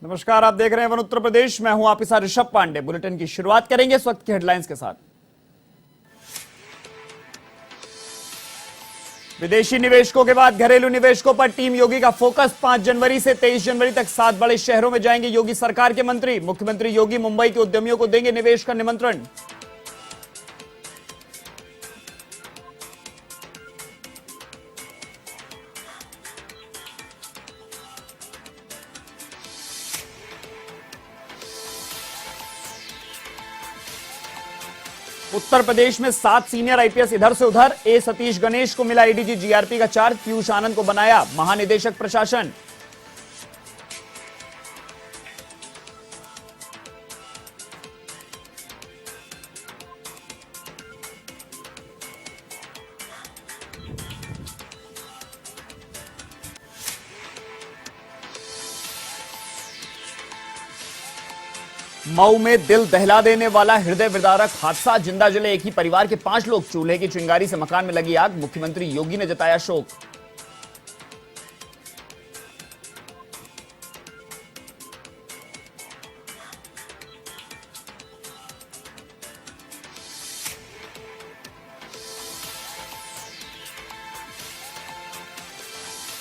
नमस्कार, आप देख रहे हैं वन उत्तर प्रदेश। मैं हूं आपके साथ ऋषभ पांडे। बुलेटिन की शुरुआत करेंगे इस वक्त की हेडलाइंस के साथ। विदेशी निवेशकों के बाद घरेलू निवेशकों पर टीम योगी का फोकस। 5 जनवरी से 23 जनवरी तक 7 बड़े शहरों में जाएंगे योगी सरकार के मंत्री। मुख्यमंत्री योगी मुंबई के उद्यमियों को देंगे निवेश का निमंत्रण। उत्तर प्रदेश में 7 सीनियर आईपीएस इधर से उधर। ए सतीश गणेश को मिला एडीजी जीआरपी का चार्ज। पीयूष आनंद को बनाया महानिदेशक प्रशासन। मऊ में दिल दहला देने वाला हृदय विदारक हादसा। जिंदा जले एक ही परिवार के 5 लोग। चूल्हे की चिंगारी से मकान में लगी आग। मुख्यमंत्री योगी ने जताया शोक।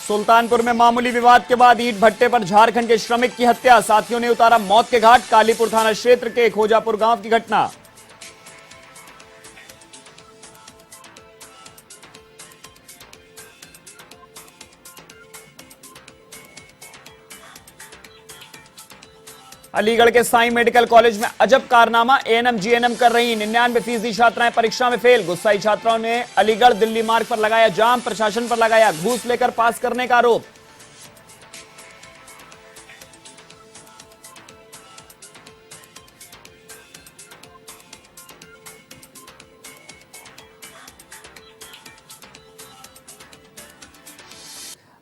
सुल्तानपुर में मामूली विवाद के बाद ईंट भट्टे पर झारखंड के श्रमिक की हत्या। साथियों ने उतारा मौत के घाट। कालीपुर थाना क्षेत्र के खोजापुर गांव की घटना। अलीगढ़ के साई मेडिकल कॉलेज में अजब कारनामा। एएनएम जीएनएम कर रही 99% छात्राएं परीक्षा में फेल। गुस्साई छात्राओं ने अलीगढ़ दिल्ली मार्ग पर लगाया जाम। प्रशासन पर लगाया घूस लेकर पास करने का आरोप।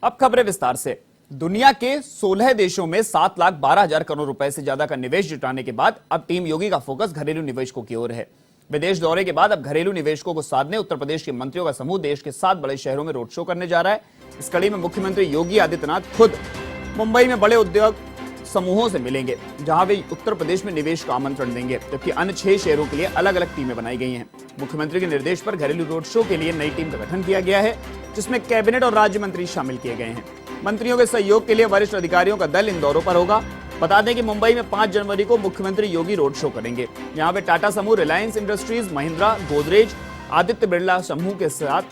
अब खबरें विस्तार से। दुनिया के 16 देशों में 7,12,000 करोड़ रुपए से ज्यादा का निवेश जुटाने के बाद अब टीम योगी का फोकस घरेलू निवेशकों की ओर है। विदेश दौरे के बाद अब घरेलू निवेशकों को साधने उत्तर प्रदेश के मंत्रियों का समूह देश के 7 बड़े शहरों में रोड शो करने जा रहा है। इस कड़ी में मुख्यमंत्री योगी आदित्यनाथ खुद मुंबई में बड़े उद्योग समूहों से मिलेंगे, जहां वे उत्तर प्रदेश में निवेश का आमंत्रण देंगे, जबकि अन्य 6 शहरों के लिए अलग अलग टीमें बनाई गई हैं। मुख्यमंत्री के निर्देश पर घरेलू रोड शो के लिए नई टीम का गठन किया गया है, जिसमें कैबिनेट और राज्य मंत्री शामिल किए गए हैं। मंत्रियों के सहयोग के लिए वरिष्ठ अधिकारियों का दल इन दौरों पर होगा। बता दें कि मुंबई में 5 जनवरी को मुख्यमंत्री योगी रोड शो करेंगे। यहां पे टाटा समूह, रिलायंस इंडस्ट्रीज, महिंद्रा, गोदरेज, आदित्य बिरला समूह के साथ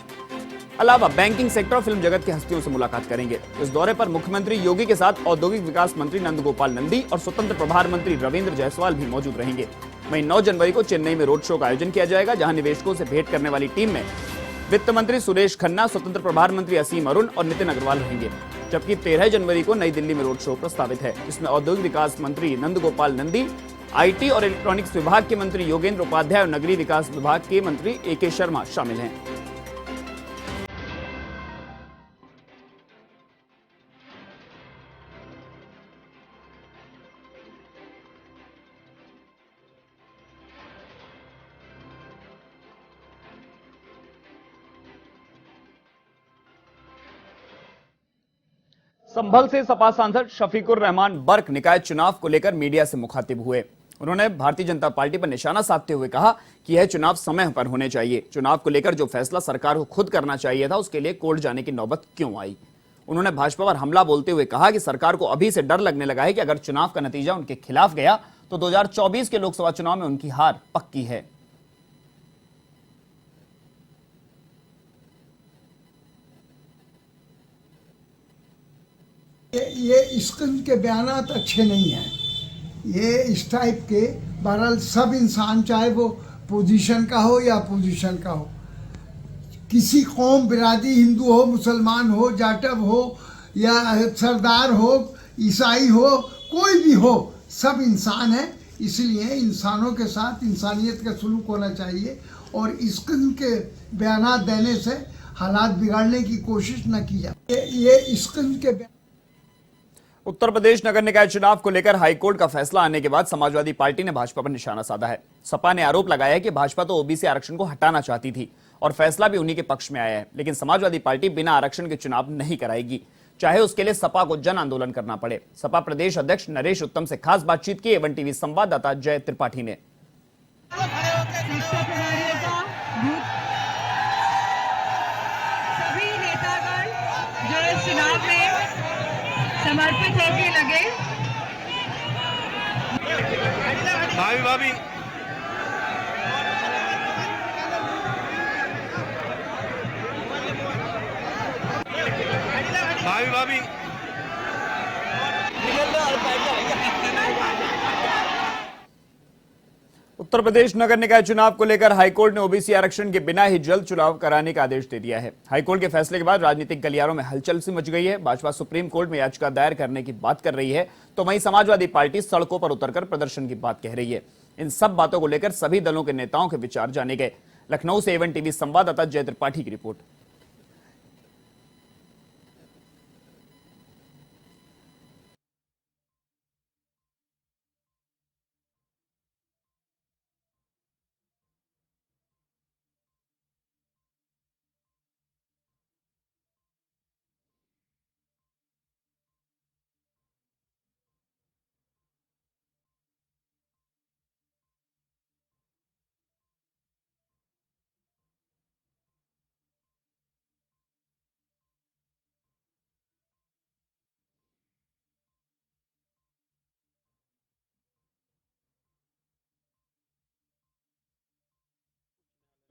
अलावा बैंकिंग सेक्टर और फिल्म जगत की हस्तियों से मुलाकात करेंगे। इस दौरे पर मुख्यमंत्री योगी के साथ औद्योगिक विकास मंत्री नंदगोपाल नंदी और स्वतंत्र प्रभार मंत्री रविंद्र जायसवाल भी मौजूद रहेंगे। वहीं 9 जनवरी को चेन्नई में रोड शो का आयोजन किया जाएगा, जहां निवेशकों से भेंट करने वाली टीम में वित्त मंत्री सुरेश खन्ना, स्वतंत्र प्रभार मंत्री असीम अरुण और नितिन अग्रवाल रहेंगे। जबकि 13 जनवरी को नई दिल्ली में रोड शो प्रस्तावित है, जिसमें औद्योगिक विकास मंत्री नंदगोपाल नंदी, आईटी और इलेक्ट्रॉनिक्स विभाग के मंत्री योगेंद्र उपाध्याय और नगरीय विकास विभाग के मंत्री एके शर्मा शामिल हैं। संभल से सपा सांसद शफीकुर रहमान बर्क निकाय चुनाव को लेकर मीडिया से मुखातिब हुए। उन्होंने भारतीय जनता पार्टी पर निशाना साधते हुए कहा कि यह चुनाव समय पर होने चाहिए। चुनाव को लेकर जो फैसला सरकार को खुद करना चाहिए था, उसके लिए कोर्ट जाने की नौबत क्यों आई। उन्होंने भाजपा पर हमला बोलते हुए कहा कि सरकार को अभी से डर लगने लगा है कि अगर चुनाव का नतीजा उनके खिलाफ गया तो 2024 के लोकसभा चुनाव में उनकी हार पक्की है। ये इस किस्म के बयानात अच्छे नहीं हैं। ये इस टाइप के बहरहाल सब इंसान, चाहे वो पोजीशन का हो या अपोजिशन का हो, किसी कौम बिरादरी, हिंदू हो, मुसलमान हो, जाटव हो या सरदार हो, ईसाई हो, कोई भी हो, सब इंसान है। इसलिए इंसानों के साथ इंसानियत का सलूक होना चाहिए और इस किस्म के बयानात देने से हालात बिगाड़ने की कोशिश न की जाए। ये इस किस्म के उत्तर प्रदेश नगर निकाय चुनाव को लेकर हाईकोर्ट का फैसला आने के बाद समाजवादी पार्टी ने भाजपा पर निशाना साधा है। सपा ने आरोप लगाया है कि भाजपा तो ओबीसी आरक्षण को हटाना चाहती थी और फैसला भी उन्हीं के पक्ष में आया है, लेकिन समाजवादी पार्टी बिना आरक्षण के चुनाव नहीं कराएगी। चाहे उसके लिए सपा को जन आंदोलन करना पड़े। सपा प्रदेश अध्यक्ष नरेश उत्तम से खास बातचीत की एवन टीवी संवाददाता जय त्रिपाठी ने। सभी नेतागण जो इस चुनाव में समर्पित होके लगे। भाभी उत्तर प्रदेश नगर निकाय चुनाव को लेकर हाईकोर्ट ने ओबीसी आरक्षण के बिना ही जल्द चुनाव कराने का आदेश दे दिया है। हाईकोर्ट के फैसले के बाद राजनीतिक गलियारों में हलचल सी मच गई है। भाजपा सुप्रीम कोर्ट में याचिका दायर करने की बात कर रही है, तो वहीं समाजवादी पार्टी सड़कों पर उतरकर प्रदर्शन की बात कह रही है। इन सब बातों को लेकर सभी दलों के नेताओं के विचार जाने गए। लखनऊ से एवन टीवी संवाददाता जय त्रिपाठी की रिपोर्ट।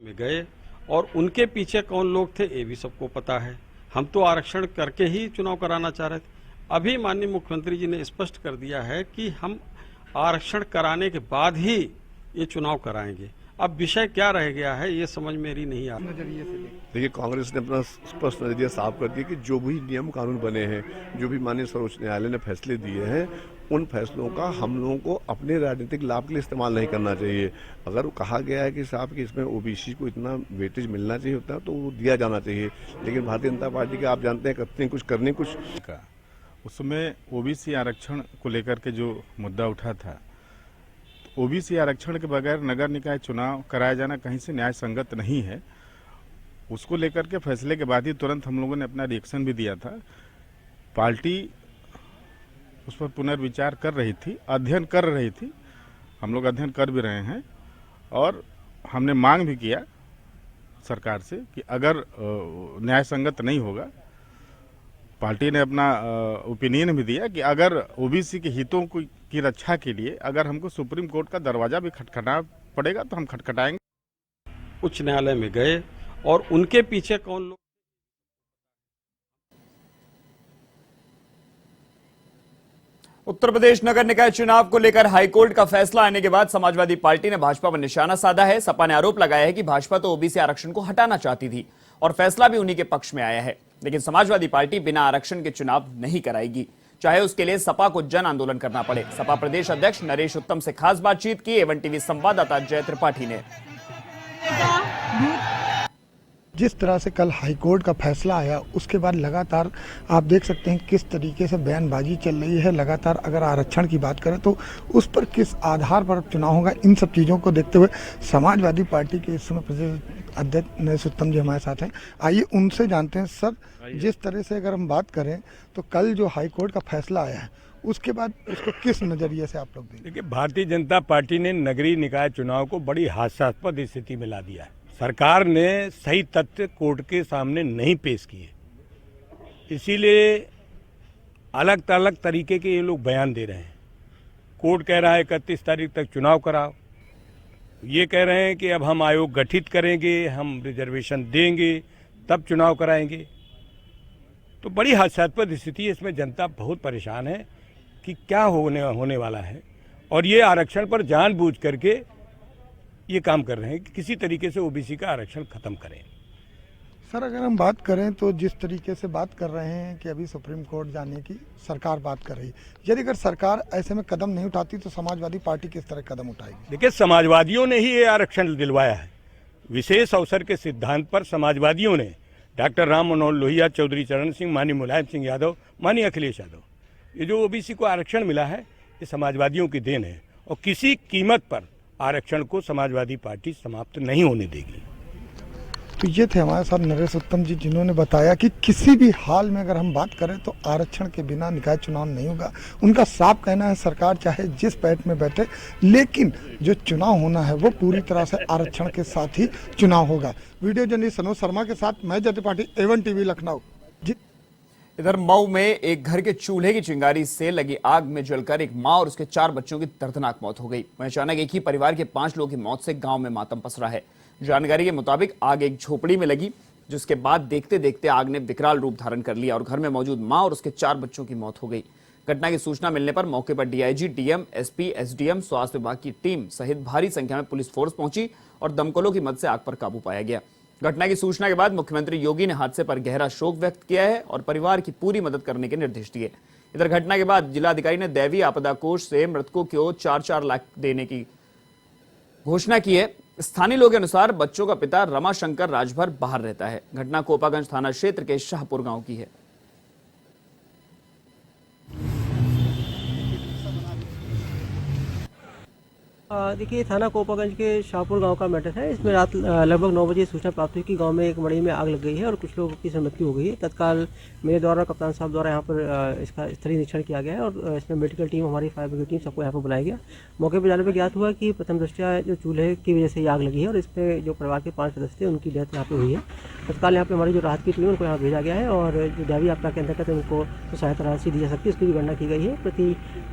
में गए और उनके पीछे कौन लोग थे ये भी सबको पता है। हम तो आरक्षण करके ही चुनाव कराना चाह रहे थे। अभी माननीय मुख्यमंत्री जी ने स्पष्ट कर दिया है कि हम आरक्षण कराने के बाद ही ये चुनाव कराएंगे। अब विषय क्या रह गया है ये समझ मेरी नहीं आ रही। देखिए, कांग्रेस ने अपना स्पष्ट नजरिया साफ कर दिया कि जो भी नियम कानून बने हैं, जो भी माननीय सर्वोच्च न्यायालय ने फैसले दिए हैं, उन फैसलों का हम लोगों को अपने राजनीतिक लाभ के लिए इस्तेमाल नहीं करना चाहिए। अगर कहा गया है कि साहब कि इसमें ओबीसी को इतना वेटेज मिलना चाहिए होता तो वो दिया जाना चाहिए, लेकिन भारतीय जनता पार्टी के आप जानते हैं करते हैं कुछ करने कुछ का उसमें ओबीसी आरक्षण को लेकर के जो मुद्दा उठा था, ओबीसी आरक्षण के बगैर नगर निकाय चुनाव कराया जाना कहीं से न्याय संगत नहीं है। उसको लेकर के फैसले के बाद ही तुरंत हम लोगों ने अपना रिएक्शन भी दिया था। पार्टी उस पर पुनर्विचार कर रही थी, अध्ययन कर रही थी। हम लोग अध्ययन कर भी रहे हैं और हमने मांग भी किया सरकार से कि अगर न्याय संगत नहीं होगा, पार्टी ने अपना ओपिनियन भी दिया कि अगर ओबीसी के हितों की रक्षा के लिए अगर हमको सुप्रीम कोर्ट का दरवाजा भी खटखटाना पड़ेगा तो हम खटखटाएंगे। उच्च न्यायालय में गए और उनके पीछे कौन लोग। उत्तर प्रदेश नगर निकाय चुनाव को लेकर हाईकोर्ट का फैसला आने के बाद समाजवादी पार्टी ने भाजपा पर निशाना साधा है। सपा ने आरोप लगाया है कि भाजपा तो ओबीसी आरक्षण को हटाना चाहती थी और फैसला भी उन्हीं के पक्ष में आया है, लेकिन समाजवादी पार्टी बिना आरक्षण के चुनाव नहीं कराएगी, चाहे उसके लिए सपा को जन आंदोलन करना पड़े। सपा प्रदेश अध्यक्ष नरेश उत्तम से खास बातचीत की एवन टीवी संवाददाता जय त्रिपाठी ने। जिस तरह से कल हाईकोर्ट का फैसला आया उसके बाद लगातार आप देख सकते हैं किस तरीके से बयानबाजी चल रही है। लगातार अगर आरक्षण की बात करें तो उस पर किस आधार पर चुनाव होगा, इन सब चीज़ों को देखते हुए समाजवादी पार्टी के इस समय प्रदेश अध्यक्ष नरेश उत्तम जी हमारे साथ हैं। आइए उनसे जानते हैं। सर, जिस तरह से अगर हम बात करें तो कल जो हाईकोर्ट का फैसला आया है उसके बाद उसको किस नज़रिए से आप लोग देखें? देखिए, भारतीय जनता पार्टी ने नगरीय निकाय चुनाव को बड़ी हास्यास्पद स्थिति में ला दिया है। सरकार ने सही तथ्य कोर्ट के सामने नहीं पेश किए, इसीलिए अलग अलग तरीके के ये लोग बयान दे रहे हैं। कोर्ट कह रहा है 31 तारीख तक चुनाव कराओ, ये कह रहे हैं कि अब हम आयोग गठित करेंगे, हम रिजर्वेशन देंगे तब चुनाव कराएंगे। तो बड़ी हास्यास्पद स्थिति है। इसमें जनता बहुत परेशान है कि क्या होने वाला है, और ये आरक्षण पर जानबूझ करके ये काम कर रहे हैं कि किसी तरीके से ओबीसी का आरक्षण खत्म करें। सर, अगर हम बात करें तो जिस तरीके से बात कर रहे हैं कि अभी सुप्रीम कोर्ट जाने की सरकार बात कर रही है, यदि अगर सरकार ऐसे में कदम नहीं उठाती तो समाजवादी पार्टी किस तरह कदम उठाएगी? देखिए, समाजवादियों ने ही ये आरक्षण दिलवाया है। विशेष अवसर के सिद्धांत पर समाजवादियों ने डॉक्टर राम मनोहर लोहिया, चौधरी चरण सिंह, माननीय मुलायम सिंह यादव, माननीय अखिलेश यादव, ये जो ओबीसी को आरक्षण मिला है ये समाजवादियों की देन है, और किसी कीमत पर आरक्षण को समाजवादी पार्टी समाप्त नहीं होने देगी। तो ये थे हमारे साथ नरेश उत्तम जी, जिन्होंने बताया कि किसी भी हाल में अगर हम बात करें तो आरक्षण के बिना निकाय चुनाव नहीं होगा। उनका साफ कहना है सरकार चाहे जिस पैठ में बैठे, लेकिन जो चुनाव होना है वो पूरी तरह से आरक्षण के साथ ही चुनाव होगा। वीडियो जर्नलिस्ट सनोज शर्मा के साथ मैं जय त्रिपाठी, A1 TV लखनऊ। इधर मऊ में एक घर के चूल्हे की चिंगारी से लगी आग में जलकर एक मां और उसके 4 बच्चों की दर्दनाक मौत हो गई। वहीं अचानक एक ही परिवार के 5 लोगों की मौत से गांव में मातम पसरा है। जानकारी के मुताबिक आग एक झोपड़ी में लगी, जिसके बाद देखते देखते आग ने विकराल रूप धारण कर लिया और घर में मौजूद मां और उसके 4 बच्चों की मौत हो गई। घटना की सूचना मिलने पर मौके पर DIG, DM, SP, SDM, स्वास्थ्य विभाग की टीम सहित भारी संख्या में पुलिस फोर्स पहुंची और दमकलों की मदद से आग पर काबू पाया गया। घटना की सूचना के बाद मुख्यमंत्री योगी ने हादसे पर गहरा शोक व्यक्त किया है और परिवार की पूरी मदद करने के निर्देश दिए। इधर घटना के बाद जिलाधिकारी ने दैवीय आपदा कोष से मृतकों को 4-4 लाख देने की घोषणा की है। स्थानीय लोगों के अनुसार बच्चों का पिता रमाशंकर राजभर बाहर रहता है। घटना कोपागंज थाना क्षेत्र के शाहपुर गांव की है। देखिए, थाना कोपागंज के शाहपुर गांव का मैटर है। इसमें रात लगभग 9 बजे सूचना प्राप्त हुई कि गांव में एक मड़ई में आग लग गई है और कुछ लोगों की मृत्यु हो गई है। तत्काल मेरे द्वारा, कप्तान साहब द्वारा यहाँ पर इसका स्थलीय निरीक्षण किया गया है और इसमें मेडिकल टीम, हमारी फायर ब्रिगेड टीम, सबको यहाँ पर बुलाया गया। मौके पर जाने पर ज्ञात हुआ कि प्रथम दृष्टया जो चूल्हे की वजह से ये आग लगी है और इसमें जो परिवार के 5 सदस्य थे उनकी डेथ यहाँ पर हुई है। तत्काल यहाँ पर हमारी जो राहत की टीम उनको यहाँ भेजा गया है और जो दैवीय आपदा के अंतर्गत उनको जो सहायता राशि दी जा सकती है उसकी भी गणना की गई है।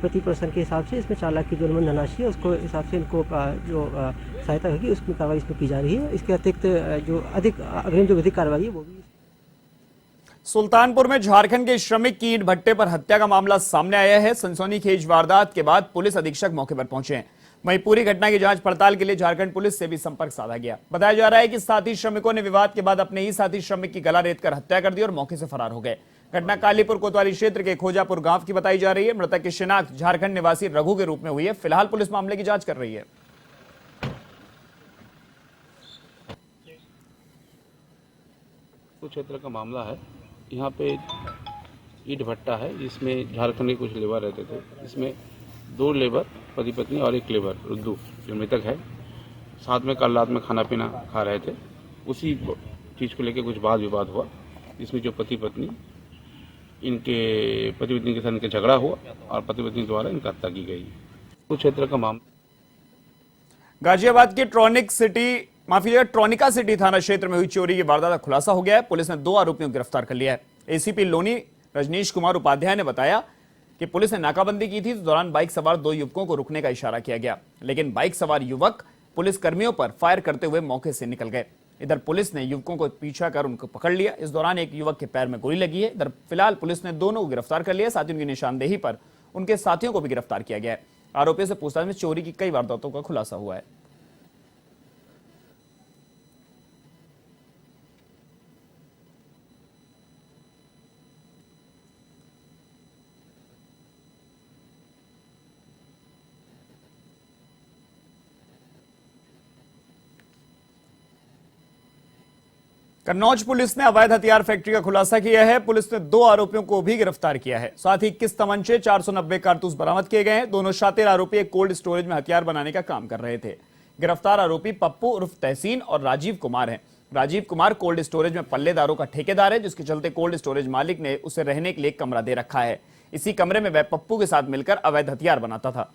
प्रति पर्सन के हिसाब से इसमें 4 लाख की जो धनराशि है उसको हिसाब से इनको जो सहायता होगी उसकी कार्रवाई इसमें की जा रही है। इसके अतिरिक्त जो अधिक अग्रिम जो विधिक कार्रवाई है वो भी। सुल्तानपुर में झारखंड के श्रमिक की ईंट भट्टे पर हत्या का मामला सामने आया है। सनसनीखेज वारदात के बाद पुलिस अधीक्षक मौके पर पहुंचे हैं। वहीं पूरी घटना की जांच पड़ताल के लिए झारखंड पुलिस से भी संपर्क साधा गया। बताया जा रहा है कि साथी श्रमिकों ने विवाद के बाद अपने ही साथी श्रमिक की गला रेतकर हत्या कर दी और मौके से फरार हो गए। घटना कालीपुर कोतवाली क्षेत्र के खोजापुर गांव की बताई जा रही है। मृतक की शिनाख्त झारखंड निवासी रघु के रूप में हुई है। फिलहाल पुलिस मामले की जांच कर रही है। क्षेत्र का मामला है। यहाँ पे ईंट भट्टा है जिसमें झारखंड के कुछ लेबर रहते थे। इसमें 2 लेबर पति पत्नी और 1 लेबर रुद्दू जो मृतक है, साथ में कल रात में खाना पीना खा रहे थे। उसी चीज़ को लेकर कुछ वाद विवाद हुआ, जिसमें जो पति पत्नी के साथ इनका झगड़ा हुआ और पति पत्नी द्वारा इनका हत्या की गई। कुछ क्षेत्र का मामला। गाजियाबाद की ट्रोनिका सिटी थाना क्षेत्र में हुई चोरी की वारदात का खुलासा हो गया है। पुलिस ने 2 आरोपियों को गिरफ्तार कर लिया है। ACP लोनी रजनीश कुमार उपाध्याय ने बताया कि पुलिस ने नाकाबंदी की थी। इस दौरान बाइक सवार 2 युवकों को रुकने का इशारा किया गया, लेकिन बाइक सवार युवक पुलिस कर्मियों पर फायर करते हुए मौके से निकल गए। इधर पुलिस ने युवकों को पीछा कर उनको पकड़ लिया। इस दौरान एक युवक के पैर में गोली लगी है। इधर फिलहाल पुलिस ने दोनों को गिरफ्तार कर लिया। साथ ही उनकी निशानदेही पर उनके साथियों को भी गिरफ्तार किया गया है। आरोपियों से पूछताछ में चोरी की कई वारदातों का खुलासा हुआ है। कन्नौज पुलिस ने अवैध हथियार फैक्ट्री का खुलासा किया है। पुलिस ने 2 आरोपियों को भी गिरफ्तार किया है। साथ ही 21 तमंचे, 490 कारतूस बरामद किए गए हैं। दोनों शातिर आरोपी एक कोल्ड स्टोरेज में हथियार बनाने का काम कर रहे थे। गिरफ्तार आरोपी पप्पू उर्फ तहसीन और राजीव कुमार हैं। राजीव कुमार कोल्ड स्टोरेज में पल्लेदारों का ठेकेदार है, जिसके चलते कोल्ड स्टोरेज मालिक ने उसे रहने के लिए कमरा दे रखा है। इसी कमरे में वह पप्पू के साथ मिलकर अवैध हथियार बनाता था।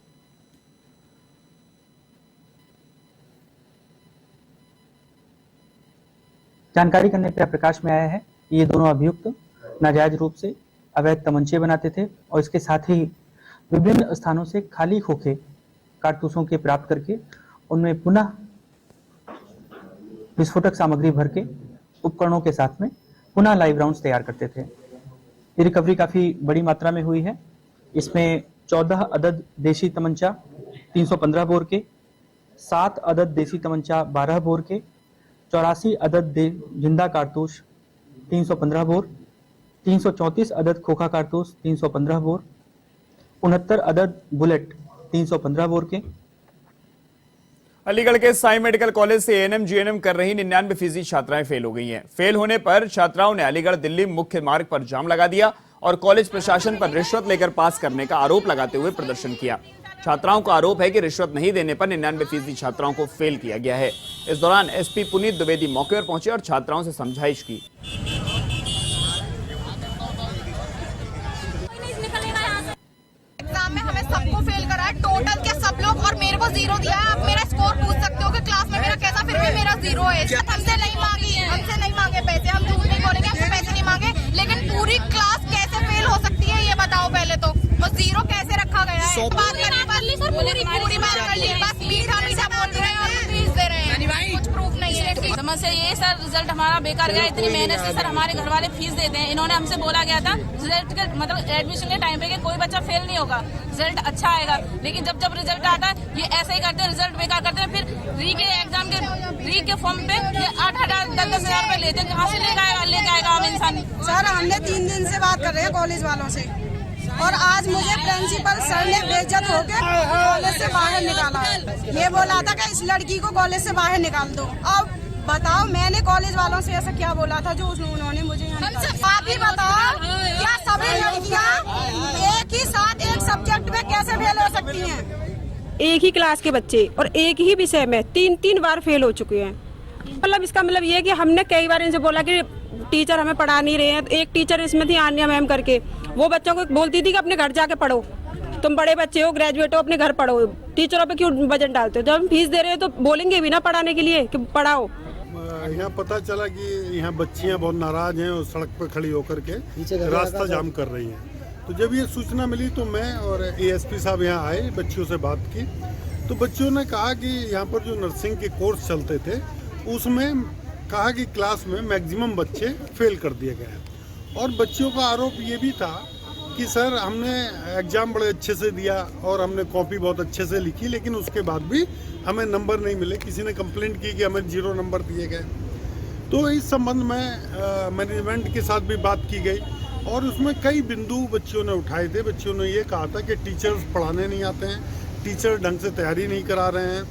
जानकारी करने पर प्रकाश में आया है कि ये दोनों अभियुक्त नाजायज रूप से अवैध तमंचे बनाते थे और इसके साथ ही विभिन्न स्थानों से खाली खोखे कारतूसों के प्राप्त करके उनमें पुनः विस्फोटक सामग्री भर के उपकरणों के साथ में पुनः लाइव राउंड्स तैयार करते थे। ये रिकवरी काफी बड़ी मात्रा में हुई है। इसमें 14 अदद देशी तमंचा 315 बोर के, 7 अदद देशी तमंचा 12 बोर के, 84 अदद जिंदा कारतूस 315 बोर, 334 अदद खोखा कारतूस 315 बोर, 69 अदद बुलेट 315 बोर के। अलीगढ़ के साई मेडिकल कॉलेज से ANM GNM कर रही 99% छात्राएं फेल हो गई हैं। फेल होने पर छात्राओं ने अलीगढ़ दिल्ली मुख्य मार्ग पर जाम लगा दिया और कॉलेज प्रशासन पर रिश्वत लेकर पास करने का आरोप लगाते हुए प्रदर्शन किया। छात्राओं का आरोप है कि रिश्वत नहीं देने पर 99% छात्राओं को फेल किया गया है। इस दौरान एसपी पुनीत द्विवेदी मौके पर पहुंचे और छात्राओं से समझाइश की। एग्जाम में हमें सबको फेल करा है, टोटल के सब लोग, और मेरे को 0 दिया है। आप मेरा स्कोर पूछ सकते हो कि क्लास में मेरा कैसा, फिर भी मेरा 0 है। हमसे नहीं मांगे पैसे, हम झूठ नहीं बोलेंगे, हमसे पैसे नहीं मांगे, लेकिन पूरी क्लास कैसे फेल हो सकती है ये बताओ पहले तो। बस 0 कैसे रखा गया है? बात कर ली सर, पूरी बात कर ली, बस मीठा बोल रहे हैं और फीस दे रहे हैं, कुछ प्रूफ नहीं है। समस्या ये सर, रिजल्ट हमारा बेकार गया। इतनी मेहनत से सर हमारे घर वाले फीस देते हैं। इन्होंने हमसे बोला गया था रिजल्ट के मतलब एडमिशन के टाइम पे कि कोई बच्चा फेल नहीं होगा, रिजल्ट अच्छा आएगा। लेकिन जब रिजल्ट आता है ये ऐसे ही करते हैं, रिजल्ट बेकार करते हैं। फिर री के एग्जाम के फॉर्म पे ये 8,000 10,000 रुपए लेते हैं। कहाँ से लेके आएगा आम इंसान? सर हमने 3 दिन से बात कर रहे हैं कॉलेज वालों से, और आज मुझे प्रिंसिपल सर ने बेइज्जत होकर कॉलेज से बाहर निकाला है। ये बोला था कि इस लड़की को कॉलेज से बाहर निकाल दो। अब बताओ मैंने कॉलेज वालों से ऐसा क्या बोला था जो उन्होंने मुझे यहाँ निकाला? आप ही बताओ, क्या सभी लड़कियाँ एक ही साथ एक सब्जेक्ट में कैसे फेल हो सकती हैं? एक ही क्लास के बच्चे और एक ही विषय में 3 बार फेल हो चुके हैं। मतलब इसका मतलब ये है कि हमने कई बार इनसे बोला कि टीचर हमें पढ़ा नहीं रहे हैं। एक टीचर इसमें थी आन्या मैम करके, वो बच्चों को बोलती थी कि अपने घर जाके पढ़ो, तुम बड़े बच्चे हो, ग्रेजुएट हो, अपने घर पढ़ो, टीचरों पे क्यों वजन डालते हो? जब हम फीस दे रहे हो तो बोलेंगे भी ना पढ़ाने के लिए कि पढ़ाओ। यहाँ पता चला कि यहाँ बच्चियाँ बहुत नाराज हैं और सड़क पर खड़ी होकर के रास्ता जाम कर रही हैं। तो जब ये सूचना मिली तो मैं और एएसपी साहब यहाँ आए, बच्चियों से बात की, तो बच्चियों ने कहा कि यहाँ पर जो नर्सिंग के कोर्स चलते थे उसमें कहा कि क्लास में मैक्सिमम बच्चे फेल कर दिए गए हैं। और बच्चियों का आरोप ये भी था कि सर हमने एग्ज़ाम बड़े अच्छे से दिया और हमने कॉपी बहुत अच्छे से लिखी, लेकिन उसके बाद भी हमें नंबर नहीं मिले। किसी ने कंप्लेंट की कि हमें 0 नंबर दिए गए। तो इस संबंध में मैनेजमेंट के साथ भी बात की गई और उसमें कई बिंदु बच्चियों ने उठाए थे। बच्चियों ने ये कहा था कि टीचर्स पढ़ाने नहीं आते हैं, टीचर ढंग से तैयारी नहीं करा रहे हैं।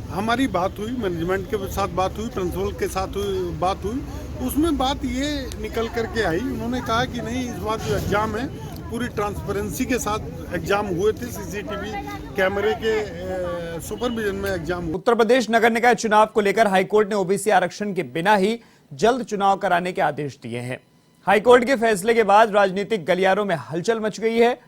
हमारी बात हुई, मैनेजमेंट के साथ बात हुई, प्रिंसिपल के साथ बात हुई, उसमें बात ये निकल करके आई। उन्होंने कहा कि नहीं, इस बार जो एग्ज़ाम है पूरी ट्रांसपेरेंसी के साथ एग्जाम हुए थे, सीसीटीवी कैमरे के सुपरविजन में एग्जाम हुए। उत्तर प्रदेश नगर निकाय चुनाव को लेकर हाईकोर्ट ने ओबीसी आरक्षण के बिना ही जल्द चुनाव कराने के आदेश दिए हैं। हाईकोर्ट के फैसले के बाद राजनीतिक गलियारों में हलचल मच गई है।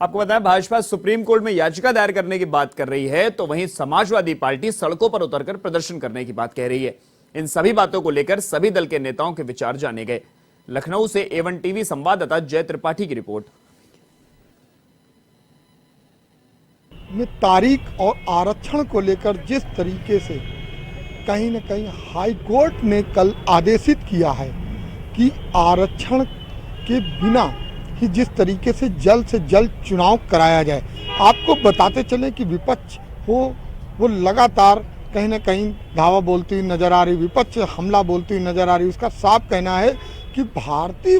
आपको बताएं, भाजपा सुप्रीम कोर्ट में याचिका दायर करने की बात कर रही है, तो वहीं समाजवादी पार्टी सड़कों पर उतरकर प्रदर्शन करने की बात कह रही है। इन सभी बातों को लेकर सभी दल के नेताओं के विचार जाने गए। लखनऊ से A1 टीवी संवाददाता जय त्रिपाठी की रिपोर्ट। में तारीख और आरक्षण को लेकर जिस तरीके से कहीं न कहीं हाई कोर्ट ने कल आदेशित किया है कि आरक्षण के बिना ही जिस तरीके से जल्द चुनाव कराया जाए। आपको बताते चलें कि विपक्ष वो लगातार कहीं न कहीं धावा बोलती हुई नजर आ रही, विपक्ष हमला बोलती हुई नजर आ रही। उसका साफ कहना है कि भारतीय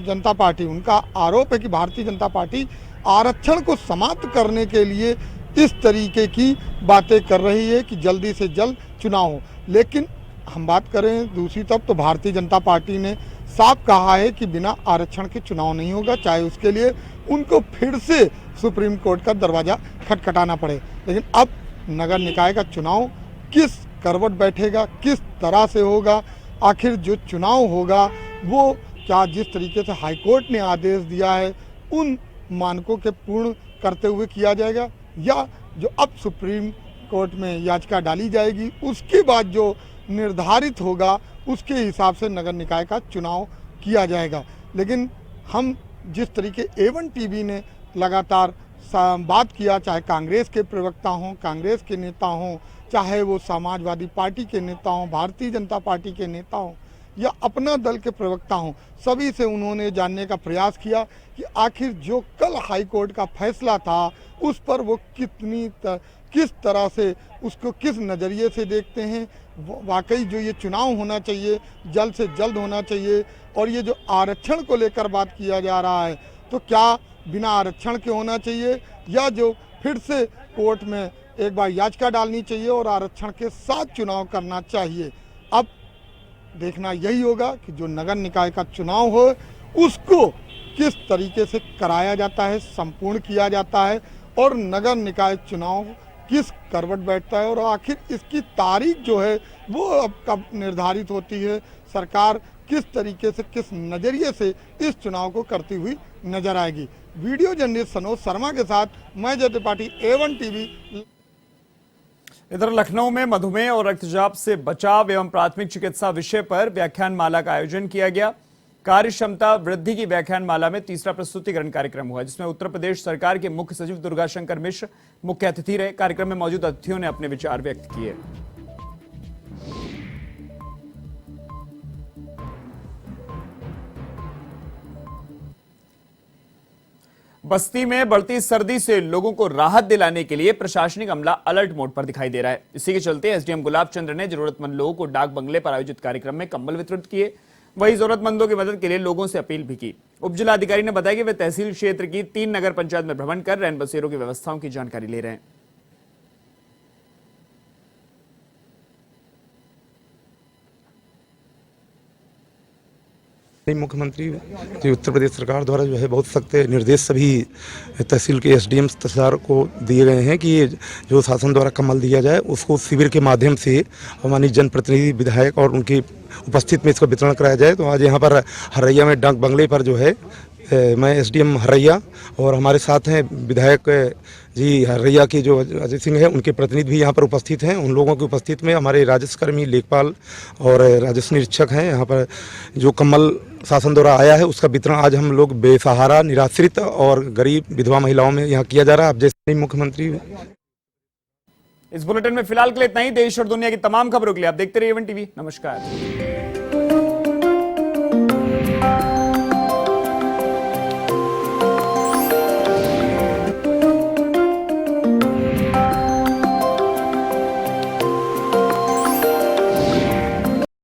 जनता पार्टी, उनका आरोप है कि भारतीय जनता पार्टी आरक्षण को समाप्त करने के लिए इस तरीके की बातें कर रही है कि जल्दी से जल्द चुनाव हो। लेकिन हम बात करें दूसरी तरफ तो भारतीय जनता पार्टी ने साफ कहा है कि बिना आरक्षण के चुनाव नहीं होगा, चाहे उसके लिए उनको फिर से सुप्रीम कोर्ट का दरवाजा खटखटाना पड़े। लेकिन अब नगर निकाय का चुनाव किस करवट बैठेगा, किस तरह से होगा, आखिर जो चुनाव होगा वो क्या जिस तरीके से हाईकोर्ट ने आदेश दिया है उन मानकों के पूर्ण करते हुए किया जाएगा, या जो अब सुप्रीम कोर्ट में याचिका डाली जाएगी उसके बाद जो निर्धारित होगा उसके हिसाब से नगर निकाय का चुनाव किया जाएगा। लेकिन हम जिस तरीके A1 टीवी ने लगातार बात किया, चाहे कांग्रेस के प्रवक्ता हों, कांग्रेस के नेता हों, चाहे वो समाजवादी पार्टी के नेता हों, भारतीय जनता पार्टी के नेता हों या अपना दल के प्रवक्ता हों, सभी से उन्होंने जानने का प्रयास किया कि आखिर जो कल हाई कोर्ट का फैसला था उस पर वो किस तरह से उसको किस नज़रिए से देखते हैं। वाकई जो ये चुनाव होना चाहिए जल्द से जल्द होना चाहिए, और ये जो आरक्षण को लेकर बात किया जा रहा है तो क्या बिना आरक्षण के होना चाहिए, या जो फिर से कोर्ट में एक बार याचिका डालनी चाहिए और आरक्षण के साथ चुनाव करना चाहिए। अब देखना यही होगा कि जो नगर निकाय का चुनाव हो उसको किस तरीके से कराया जाता है, संपूर्ण किया जाता है, और नगर निकाय चुनाव किस करवट बैठता है और आखिर इसकी तारीख जो है वो अब कब निर्धारित होती है, सरकार किस तरीके से किस नज़रिए से इस चुनाव को करती हुई नजर आएगी। वीडियो जर्नलिस्ट सनोज शर्मा के साथ मैं जय त्रिपाठी, A1 टीवी। इधर लखनऊ में मधुमेह और रक्तचाप से बचाव एवं प्राथमिक चिकित्सा विषय पर व्याख्यान माला का आयोजन किया गया। कार्य क्षमता वृद्धि की व्याख्यान माला में तीसरा प्रस्तुतिकरण कार्यक्रम हुआ, जिसमें उत्तर प्रदेश सरकार के मुख्य सचिव दुर्गा शंकर मिश्र मुख्य अतिथि रहे। कार्यक्रम में मौजूद अतिथियों ने अपने विचार व्यक्त किए। बस्ती में बढ़ती सर्दी से लोगों को राहत दिलाने के लिए प्रशासनिक अमला अलर्ट मोड पर दिखाई दे रहा है। इसी के चलते एसडीएम गुलाब चंद्र ने जरूरतमंद लोगों को डाक बंगले पर आयोजित कार्यक्रम में कंबल वितरित किए। वहीं जरूरतमंदों की मदद के लिए लोगों से अपील भी की। उप जिलाधिकारी ने बताया कि वे तहसील क्षेत्र की 3 नगर पंचायत में भ्रमण कर रैन बसेरों की व्यवस्थाओं की जानकारी ले रहे हैं। मुख्यमंत्री जी उत्तर प्रदेश सरकार द्वारा जो है बहुत सख्त निर्देश सभी तहसील के एसडीएम तहसीलदार को दिए गए हैं कि जो शासन द्वारा कम्बल दिया जाए उसको शिविर के माध्यम से हमारी जनप्रतिनिधि विधायक और उनकी उपस्थित में इसका वितरण कराया जाए। तो आज यहाँ पर हरैया में डाक बंगले पर जो है मैं एसडीएम हरैया और हमारे साथ हैं विधायक जी हरैया की जो अजय सिंह है, उनके प्रतिनिधि भी यहाँ पर उपस्थित हैं। उन लोगों की उपस्थित में हमारे राजस्व कर्मी लेखपाल और राजस्व निरीक्षक हैं। यहाँ पर जो कम्बल शासन द्वारा आया है उसका वितरण आज हम लोग बेसहारा, निराश्रित और गरीब विधवा महिलाओं में यहाँ किया जा रहा है। अब जैसे मुख्यमंत्री। इस बुलेटिन में फिलहाल के लिए इतना ही। देश और दुनिया की तमाम खबरों के लिए आप देखते रहिए A1 टीवी। नमस्कार।